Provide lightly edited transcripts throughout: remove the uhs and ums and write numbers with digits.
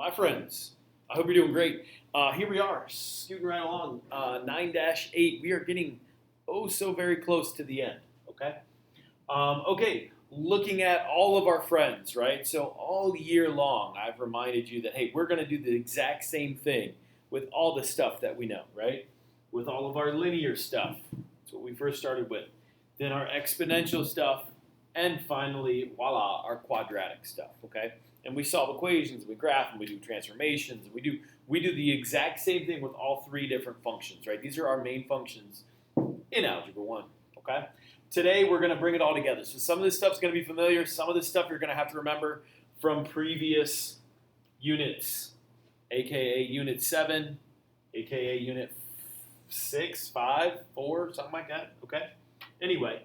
My friends, I hope you're doing great. Here we are, scooting right along, 9-8. We are getting oh so very close to the end, okay? Okay, looking at all of our friends, right? So all year long, I've reminded you that, hey, we're going to do the exact same thing with all the stuff that we know, right? With all of our linear stuff. That's what we first started with. Then our exponential stuff, and finally, voila, our quadratic stuff, okay? And we solve equations, we graph, and we do transformations, and we do the exact same thing with all three different functions, right? These are our main functions in Algebra 1, okay? Today, we're going to bring it all together. So some of this stuff's going to be familiar. Some of this stuff you're going to have to remember from previous units, a.k.a. Unit 7, a.k.a. Unit 6, 5, 4, something like that, okay? Anyway,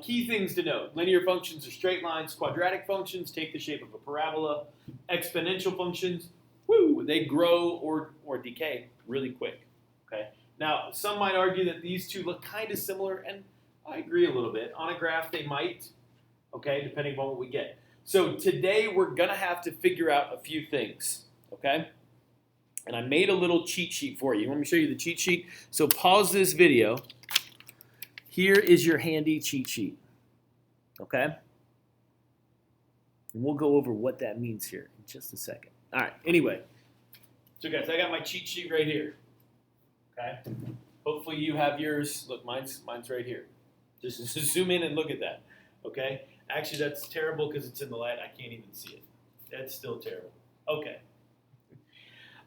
key things to note. Linear functions are straight lines. Quadratic functions take the shape of a parabola. Exponential functions, they grow or decay really quick, okay? Now, some might argue that these two look kind of similar, and I agree a little bit. On a graph, they might, okay, depending on what we get. So today, we're going to have to figure out a few things, okay? And I made a little cheat sheet for you. Let me show you the cheat sheet. So pause this video. Here is your handy cheat sheet, okay? And we'll go over what that means here in just a second. All right, anyway. So guys, I got my cheat sheet right here, okay? Hopefully you have yours. Look, mine's right here. Just zoom in and look at that, okay? Actually, that's terrible because it's in the light. I can't even see it. That's still terrible. Okay.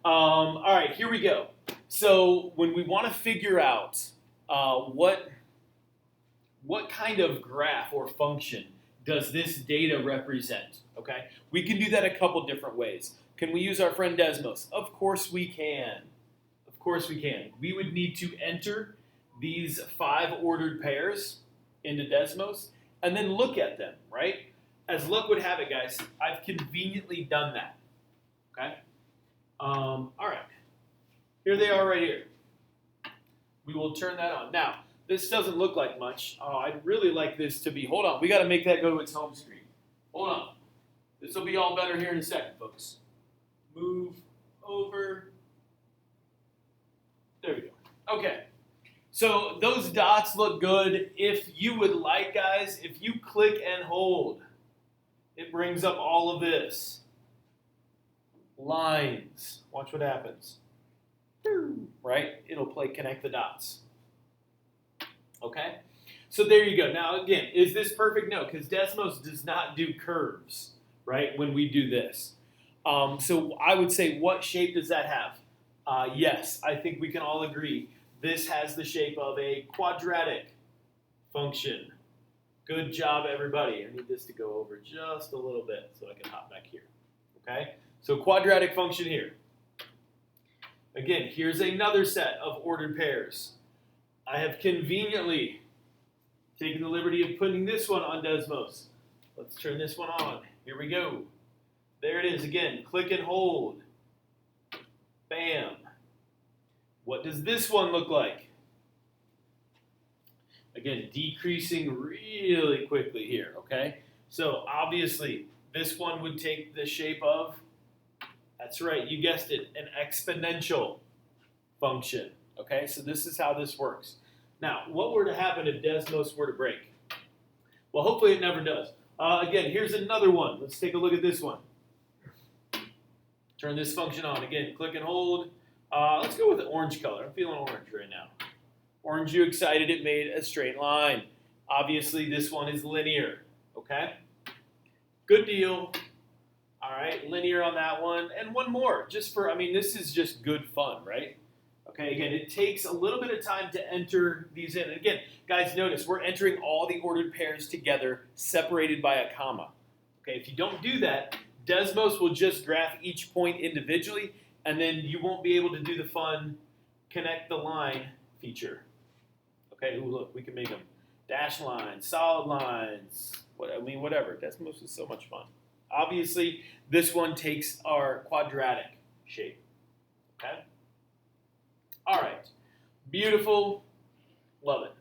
All right, here we go. So when we want to figure out what kind of graph or function does this data represent, okay? We can do that a couple different ways. Can we use our friend Desmos? Of course we can. Of course we can. We would need to enter these 5 ordered pairs into Desmos and then look at them, right? As luck would have it, guys, I've conveniently done that, okay? All right. Here they are right here. We will turn that on. Now, this doesn't look like much. Oh, I'd really like this to be, hold on, we got to make that go to its home screen. Hold on. This will be all better here in a second, folks. Move over. There we go. Okay. So those dots look good. If you would like, guys, if you click and hold, it brings up all of this. Lines. Watch what happens. Right? It'll play connect the dots. Okay? So there you go. Now, again, is this perfect? No, because Desmos does not do curves, right, when we do this. So I would say, what shape does that have? Yes, I think we can all agree. This has the shape of a quadratic function. Good job, everybody. I need this to go over just a little bit so I can hop back here. Okay? So quadratic function here. Again, here's another set of ordered pairs. I have conveniently taken the liberty of putting this one on Desmos. Let's turn this one on. Here we go. There it is again. Click and hold. Bam. What does this one look like? Again, decreasing really quickly here, okay? So obviously, this one would take the shape of, that's right, you guessed it, an exponential function. Okay, so this is how this works. Now, what were to happen if Desmos were to break? Well, hopefully it never does. Again, here's another one. Let's take a look at this one. Turn this function on. Again, click and hold. Let's go with the orange color. I'm feeling orange right now. Orange, you excited? It made a straight line. Obviously, this one is linear. Okay? Good deal. All right, linear on that one. And one more, just for, I mean, this is just good fun, right? Okay, again, it takes a little bit of time to enter these in. And again, guys, notice we're entering all the ordered pairs together, separated by a comma. Okay, if you don't do that, Desmos will just graph each point individually, and then you won't be able to do the fun connect the line feature. Okay, ooh, look, we can make them dash lines, solid lines, whatever. Desmos is so much fun. Obviously, this one takes our quadratic shape. Okay? All right. Beautiful. Love it.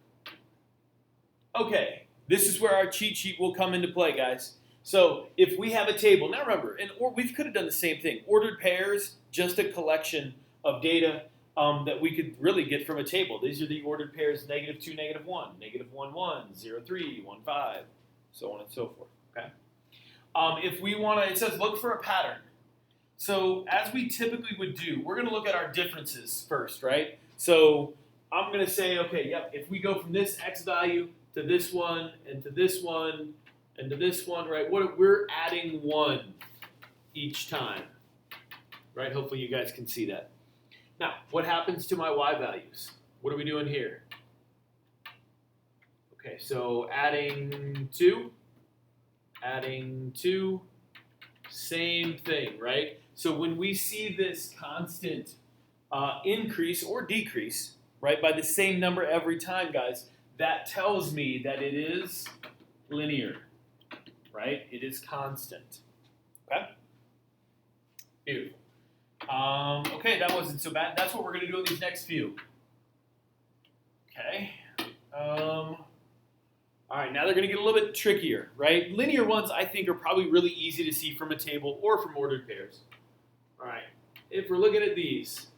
Okay. This is where our cheat sheet will come into play, guys. So if we have a table, now remember, or we could have done the same thing. Ordered pairs, just a collection of data that we could really get from a table. These are the ordered pairs: -2, -1, -1, 1, 0, 3, 1, 5, so on and so forth. Okay. If we want to, it says look for a pattern. So as we typically would do, we're going to look at our differences first, right? So I'm going to say, okay, yep, if we go from this x value to this one and to this one and to this one, right, we're adding 1 each time, right? Hopefully you guys can see that. Now, what happens to my y values? What are we doing here? Okay, so adding 2, same thing, right? So when we see this constant increase or decrease, right, by the same number every time, guys, that tells me that it is linear, right? It is constant. Okay? Beautiful. Okay, that wasn't so bad. That's what we're going to do in these next few. Okay. All right, now they're going to get a little bit trickier, right? Linear ones, I think, are probably really easy to see from a table or from ordered pairs. All right, if we're looking at these,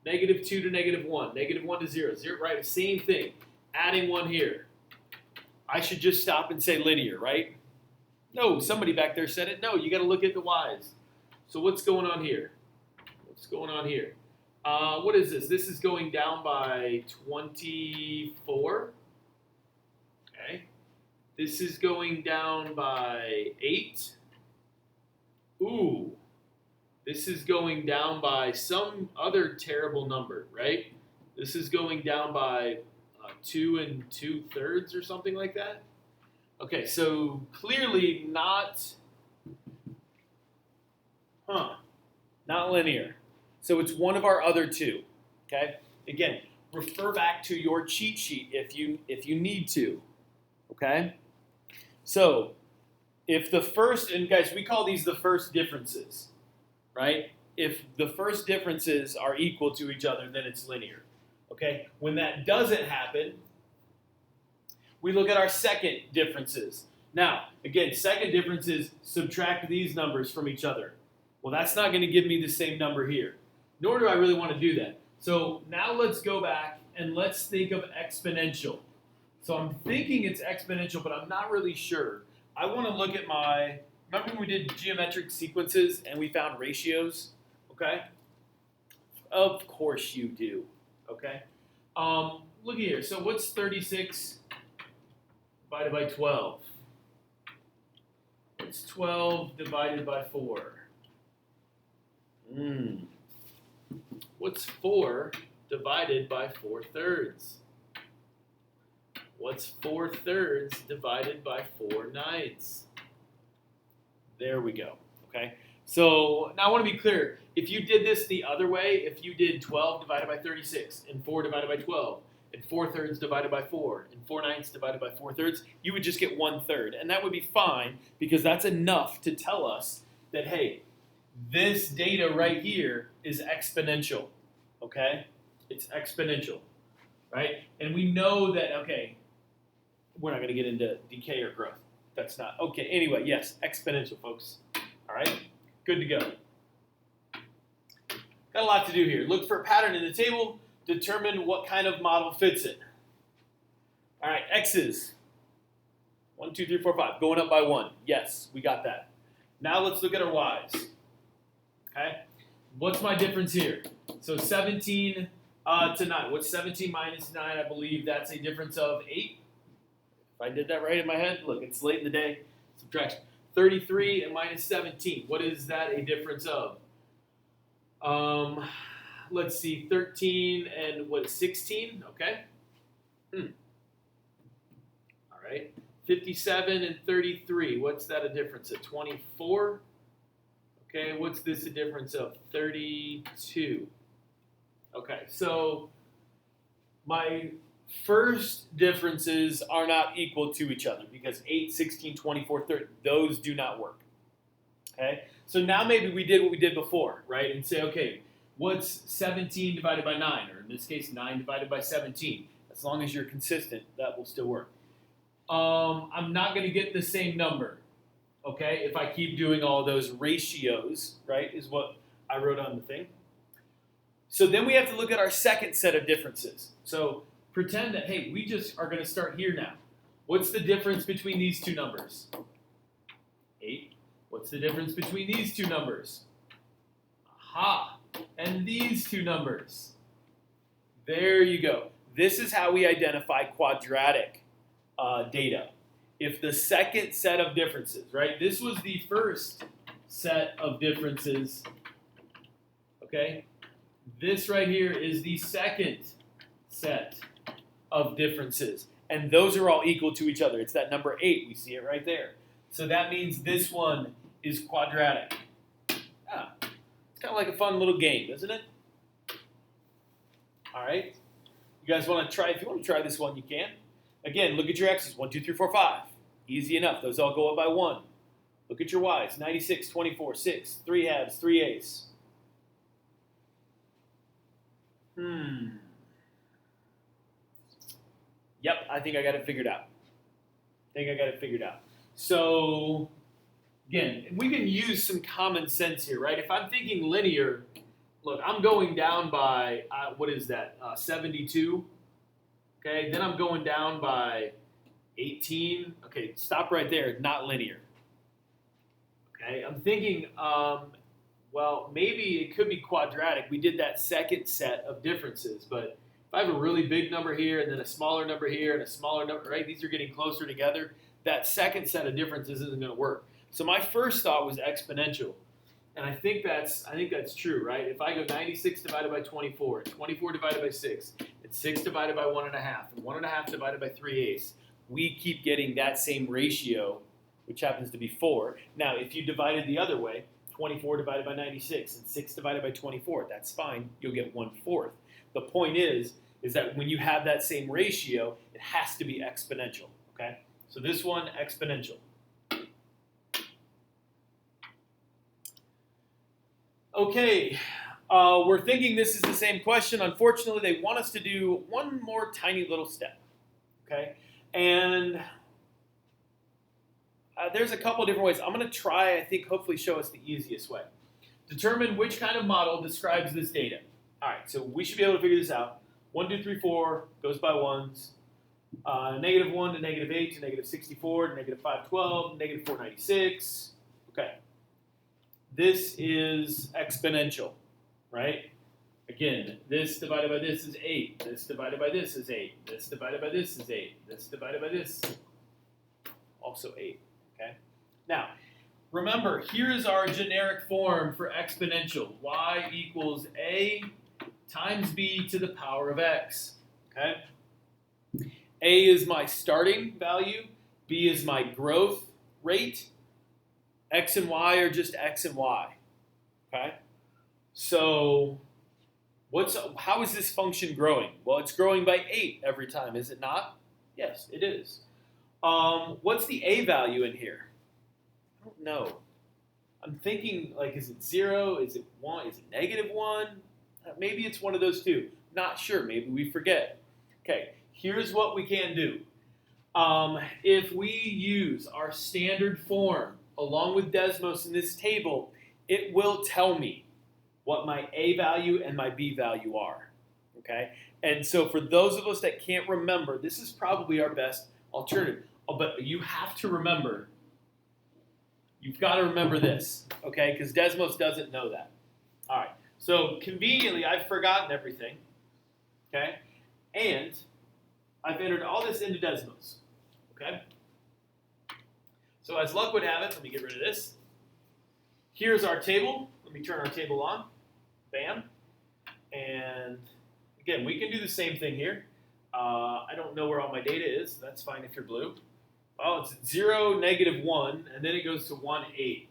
-2 to -1, -1 to 0, 0, right? Same thing. Adding 1 here. I should just stop and say linear, right? No, somebody back there said it. No, you got to look at the y's. So what's going on here? What's going on here? What is this? This is going down by 24. Okay. This is going down by 8. Ooh. This is going down by some other terrible number, right? This is going down by 2 2/3 or something like that. Okay, so clearly not linear. So it's one of our other two. Okay. Again, refer back to your cheat sheet if you need to. Okay. So if the first, and guys, we call these the first differences, right? If the first differences are equal to each other, then it's linear. Okay. When that doesn't happen, we look at our second differences. Now, again, second differences, subtract these numbers from each other. Well, that's not going to give me the same number here, nor do I really want to do that. So now let's go back and let's think of exponential. So I'm thinking it's exponential, but I'm not really sure. I want to look at remember when we did geometric sequences and we found ratios? Okay? Of course you do. Okay? Look here. So what's 36 divided by 12? What's 12 divided by 4? What's 4 divided by 4/3? What's 4/3 divided by 4/9? There we go. Okay. So now I want to be clear. If you did this the other way, if you did 12 divided by 36 and 4 divided by 12 and 4/3 divided by 4 and 4/9 divided by 4/3, you would just get 1/3. And that would be fine because that's enough to tell us that, hey, this data right here is exponential, okay? It's exponential, right? And we know that, okay, we're not going to get into decay or growth. That's not, okay, anyway, yes, exponential, folks. All right, good to go. Got a lot to do here. Look for a pattern in the table, determine what kind of model fits it. All right, x's, 1, 2, 3, 4, 5, going up by 1. Yes, we got that. Now let's look at our y's. Okay, what's my difference here? So 17 to 9. What's 17 minus 9? I believe that's a difference of 8. If I did that right in my head, look, it's late in the day. Subtraction. 33 and minus 17. What is that a difference of? Let's see, 13 and what, 16? Okay. All right. 57 and 33. What's that a difference of? 24? Okay, what's this a difference of? 32. Okay, so my first differences are not equal to each other because 8, 16, 24, 30, those do not work. Okay, so now maybe we did what we did before, right? And say, okay, what's 17 divided by 9? Or in this case, 9 divided by 17. As long as you're consistent, that will still work. I'm not going to get the same number. okay, if I keep doing all those ratios, right, is what I wrote on the thing. So then we have to look at our second set of differences. So pretend that, hey, we just are going to start here now. What's the difference between these two numbers? 8. What's the difference between these two numbers? Aha! And these two numbers. There you go. This is how we identify quadratic data. If the second set of differences, right? This was the first set of differences, okay? This right here is the second set of differences. And those are all equal to each other. It's that number 8. We see it right there. So that means this one is quadratic. Ah, it's kind of like a fun little game, isn't it? All right. You guys want to try? If you want to try this one, you can. Again, look at your x's. 1, 2, 3, 4, 5. Easy enough. Those all go up by 1. Look at your y's. 96, 24, 6, 3 halves, 3 eighths. Yep, I think I got it figured out. So, again, we can use some common sense here, right? If I'm thinking linear, look, I'm going down by, what is that, 72? Okay, then I'm going down by 18. Okay, stop right there, not linear. Okay, I'm thinking, well, maybe it could be quadratic. We did that second set of differences, but if I have a really big number here and then a smaller number here and a smaller number, right, these are getting closer together, that second set of differences isn't going to work. So my first thought was exponential. And I think that's true, right? If I go 96 divided by 24, 24 divided by 6, and 6 divided by 1 1/2, and 1 1/2 divided by 3 eighths, we keep getting that same ratio, which happens to be 4. Now, if you divide it the other way, 24 divided by 96 and 6 divided by 24, that's fine. You'll get 1/4. The point is that when you have that same ratio, it has to be exponential, okay? So this one, exponential. Okay, we're thinking this is the same question. Unfortunately, they want us to do one more tiny little step, okay? And there's a couple different ways. I'm going to try, I think, hopefully show us the easiest way. Determine which kind of model describes this data. All right, so we should be able to figure this out. 1, 2, 3, 4 goes by ones. -1 to -8 to -64 to -512, -496. Okay. This is exponential, right? Again, this divided by this is 8. This divided by this is 8. This divided by this is 8. This divided by this, also 8. Okay. Now, remember, here is our generic form for exponential. Y equals A times B to the power of X. Okay. A is my starting value. B is my growth rate. X and Y are just X and Y. Okay. So, how is this function growing? Well, it's growing by 8 every time, is it not? Yes, it is. What's the A value in here? I don't know. I'm thinking, like, is it 0? Is it 1? Is it -1? Maybe it's one of those two. Not sure. Maybe we forget. Okay, here's what we can do. If we use our standard form along with Desmos in this table, it will tell me what my A value and my B value are. Okay, and so for those of us that can't remember, this is probably our best alternative. Oh, but you have to remember, you've got to remember this, okay, because Desmos doesn't know that. All right, so conveniently, I've forgotten everything, okay, and I've entered all this into Desmos, okay? So as luck would have it, let me get rid of this. Here's our table. Let me turn our table on. Bam. And again, we can do the same thing here. I don't know where all my data is. That's fine if you're blue. Oh, it's 0, -1, and then it goes to 1, 8.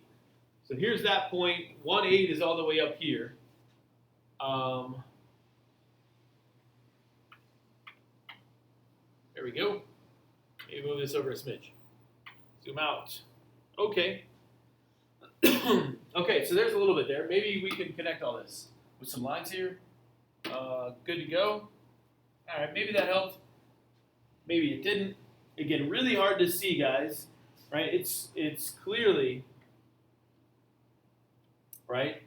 So here's that point. 1, 8 is all the way up here. There we go. Maybe move this over a smidge. Zoom out. Okay. Okay, so there's a little bit there. Maybe we can connect all this with some lines here. Good to go. All right, maybe that helped. Maybe it didn't. Again, really hard to see, guys. right? It's clearly, right,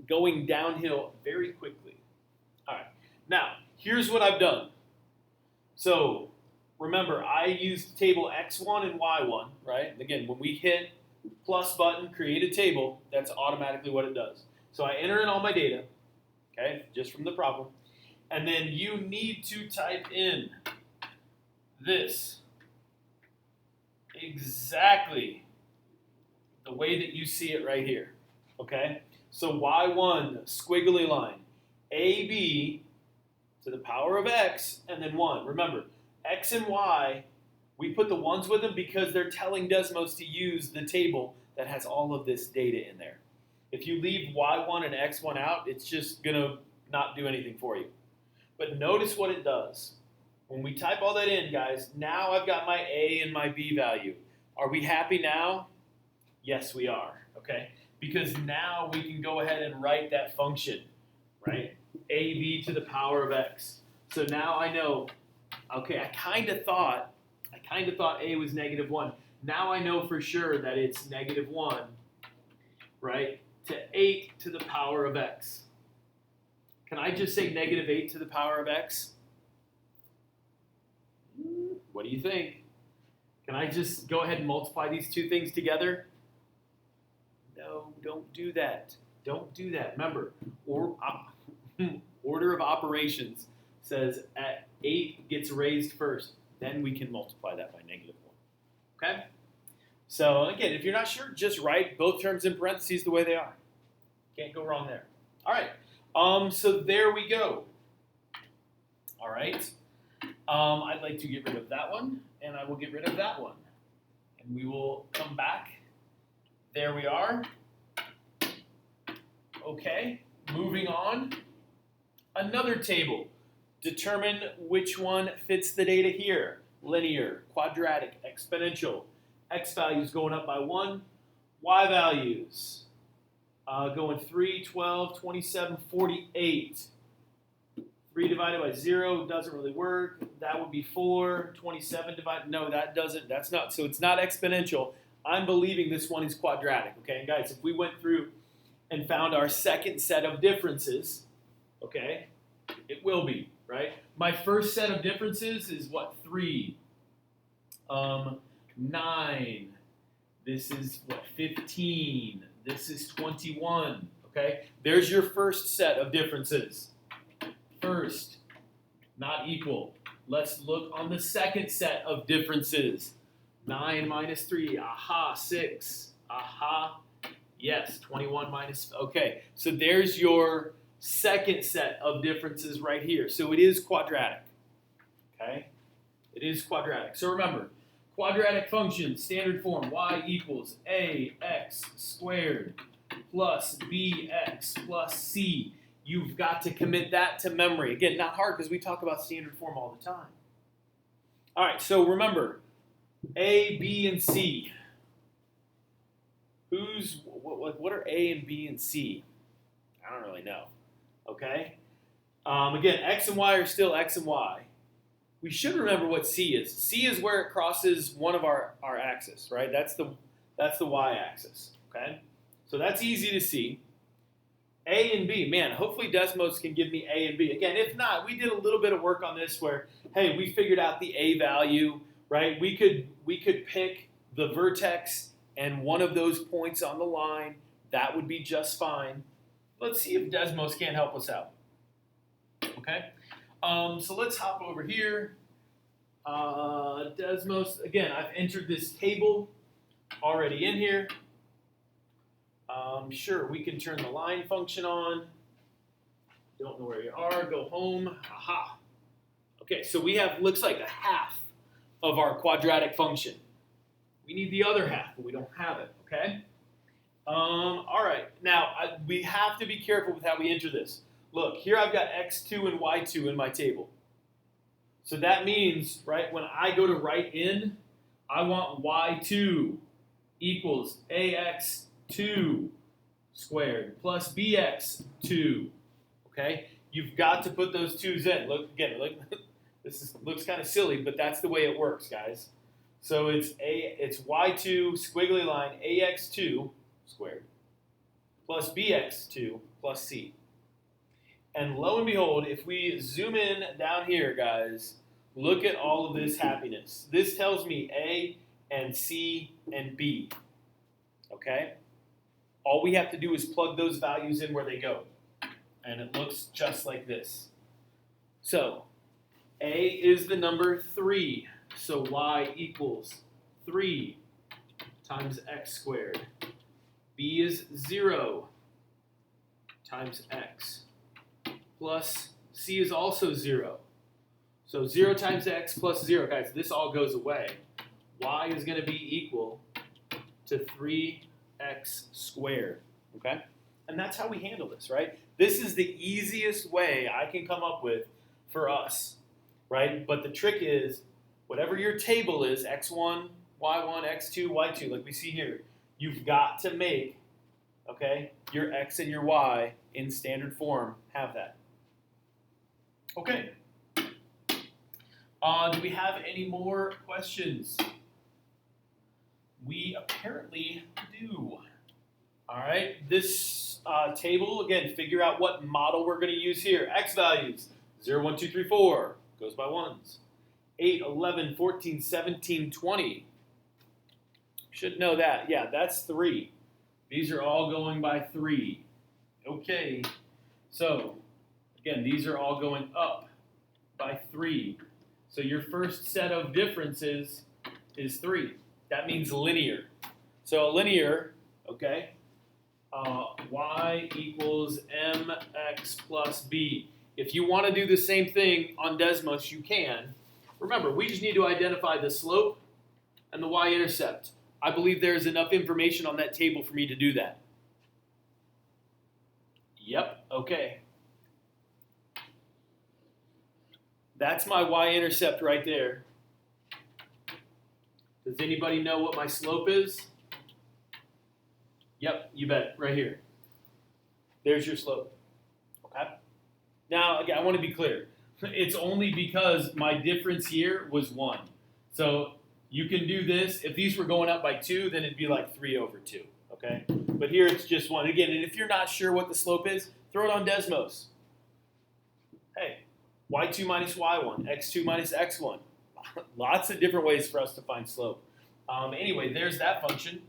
going downhill very quickly. All right, now here's what I've done. So remember, I used table X1 and Y1, right? Again, when we hit plus button, create a table, that's automatically what it does. So I enter in all my data, okay, just from the problem. And then you need to type in this exactly the way that you see it right here, okay? So Y1, squiggly line, AB to the power of X, and then 1. Remember, X and Y, we put the 1s with them because they're telling Desmos to use the table that has all of this data in there. If you leave Y1 and X1 out, it's just going to not do anything for you. But notice what it does. When we type all that in, guys, now I've got my A and my B value. Are we happy now? Yes, we are, okay? Because now we can go ahead and write that function, right? AB to the power of X. So now I know, okay, I kind of thought A was -1. Now I know for sure that it's -1, right, to 8 to the power of X. Can I just say -8 to the power of X? What do you think? Can I just go ahead and multiply these two things together? No, don't do that. Don't do that. Remember, order of operations says at 8 gets raised first. Then we can multiply that by -1. Okay? So again, if you're not sure, just write both terms in parentheses the way they are. Can't go wrong there. All right. So there we go. All right. I'd like to get rid of that one, and I will get rid of that one. And we will come back. There we are. Okay, moving on. Another table. Determine which one fits the data here. Linear, quadratic, exponential. X values going up by 1. Y values going 3, 12, 27, 48. 3 divided by 0 doesn't really work. That would be 4. 27 divided, no, that doesn't, that's not, so it's not exponential. I'm believing this one is quadratic, okay? And guys, if we went through and found our second set of differences, okay, it will be, right? My first set of differences is what, 3, 9, this is what, 15, this is 21, okay? There's your first set of differences. First, not equal. Let's look on the second set of differences. 9 minus 3, aha, 6, aha, yes, 21 minus, okay. So there's your second set of differences right here. So it is quadratic, okay? It is quadratic. So remember, quadratic function, standard form, y equals ax squared plus bx plus c. You've got to commit that to memory. Again, not hard because we talk about standard form all the time. All right, so remember, A, B, and C. What are A and B and C? I don't really know, okay? Again, X and Y are still X and Y. We should remember what C is. C is where it crosses one of our axis, right? That's the Y axis, okay? So that's easy to see. A and B, man, hopefully Desmos can give me A and B. Again, if not, we did a little bit of work on this where, hey, we figured out the A value, right? We could pick the vertex and one of those points on the line. That would be just fine. Let's see if Desmos can't help us out. Okay? So let's hop over here. Desmos, again, I've entered this table already in here. Sure, we can turn the line function on. Don't know where you are. Go home. Aha. Okay, so we have, looks like a half of our quadratic function. We need the other half, but we don't have it, okay? All right, now we have to be careful with how we enter this. Look, here I've got x2 and y2 in my table. So that means, right, when I go to write in, I want y2 equals ax2 squared plus bx2, okay? You've got to put those 2's in. Look, again, look, looks kind of silly, but that's the way it works, guys. So it's y2 squiggly line ax2 squared plus bx2 plus c. And lo and behold, if we zoom in down here, guys, look at all of this happiness. This tells me A and C and B, okay? All we have to do is plug those values in where they go, and it looks just like this. So A is the number 3, so y equals 3 times x squared. B is 0 times x plus C is also 0. So 0 times x plus 0, guys, this all goes away. Y is going to be equal to 3x squared, okay? And that's how we handle this, right? This is the easiest way I can come up with for us, right? But the trick is, whatever your table is, x1, y1, x2, y2, like we see here, you've got to make, okay, your x and your y in standard form have that. Okay. Do we have any more questions? We apparently do. All right, this table, again, figure out what model we're going to use here. X values, 0, 1, 2, 3, 4, goes by ones. 8, 11, 14, 17, 20. Should know that. Yeah, that's 3. These are all going by 3. Okay, so, again, these are all going up by 3. So your first set of differences is 3. That means linear. So a linear, okay, y equals mx plus b. If you want to do the same thing on Desmos, you can. Remember, we just need to identify the slope and the y-intercept. I believe there's enough information on that table for me to do that. Yep, okay. That's my y-intercept right there. Does anybody know what my slope is? Yep, you bet, right here. There's your slope, okay? Now, again, I want to be clear. It's only because my difference here was 1. So you can do this. If these were going up by 2, then it'd be like 3 over 2, okay? But here it's just 1. Again, and if you're not sure what the slope is, throw it on Desmos. Hey, y2 minus y1, x2 minus x1. Lots of different ways for us to find slope. Anyway, there's that function.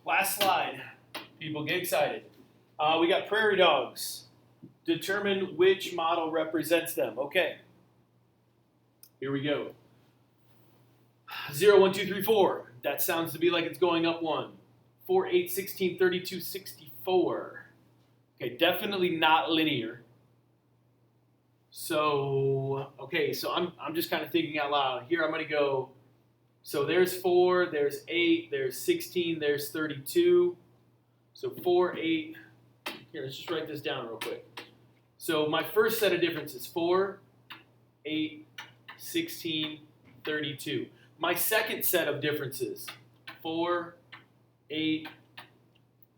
Last slide. People get excited. We got prairie dogs. Determine which model represents them. Okay. Here we go. 0, 1, 2, 3, 4. That sounds to be like it's going up 1. 4, 8, 16, 32, 64. Okay, definitely not linear. So, okay, so I'm just kind of thinking out loud. Here I'm going to go, so there's 4, there's 8, there's 16, there's 32. So 4, 8, here, let's just write this down real quick. So my first set of differences, 4, 8, 16, 32. My second set of differences, 4, 8,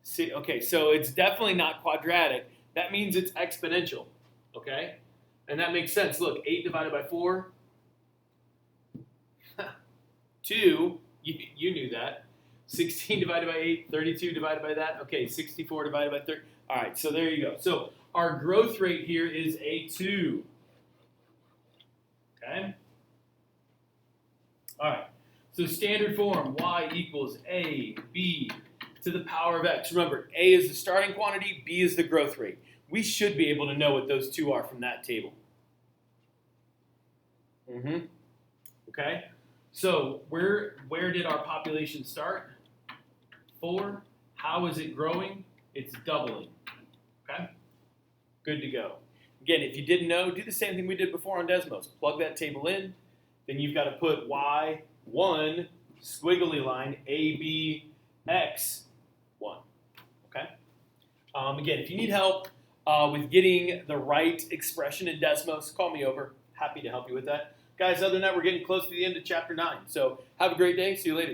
6. Okay, so it's definitely not quadratic. That means it's exponential, okay? And that makes sense. Look, 8 divided by 4, 2, you knew that. 16 divided by 8, 32 divided by that. Okay, 64 divided by 30. All right, so there you go. So our growth rate here is A2. Okay? All right, so standard form, y equals a b to the power of x. Remember, a is the starting quantity, b is the growth rate. We should be able to know what those two are from that table. Okay, so where did our population start? 4. How is it growing? It's doubling. Okay, good to go. Again, if you didn't know, do the same thing we did before on Desmos. Plug that table in. Then you've got to put y1 squiggly line AB x1. Okay. Again, if you need help with getting the right expression in Desmos, call me over. Happy to help you with that. Guys, other than that, we're getting close to the end of chapter 9. So have a great day. See you later.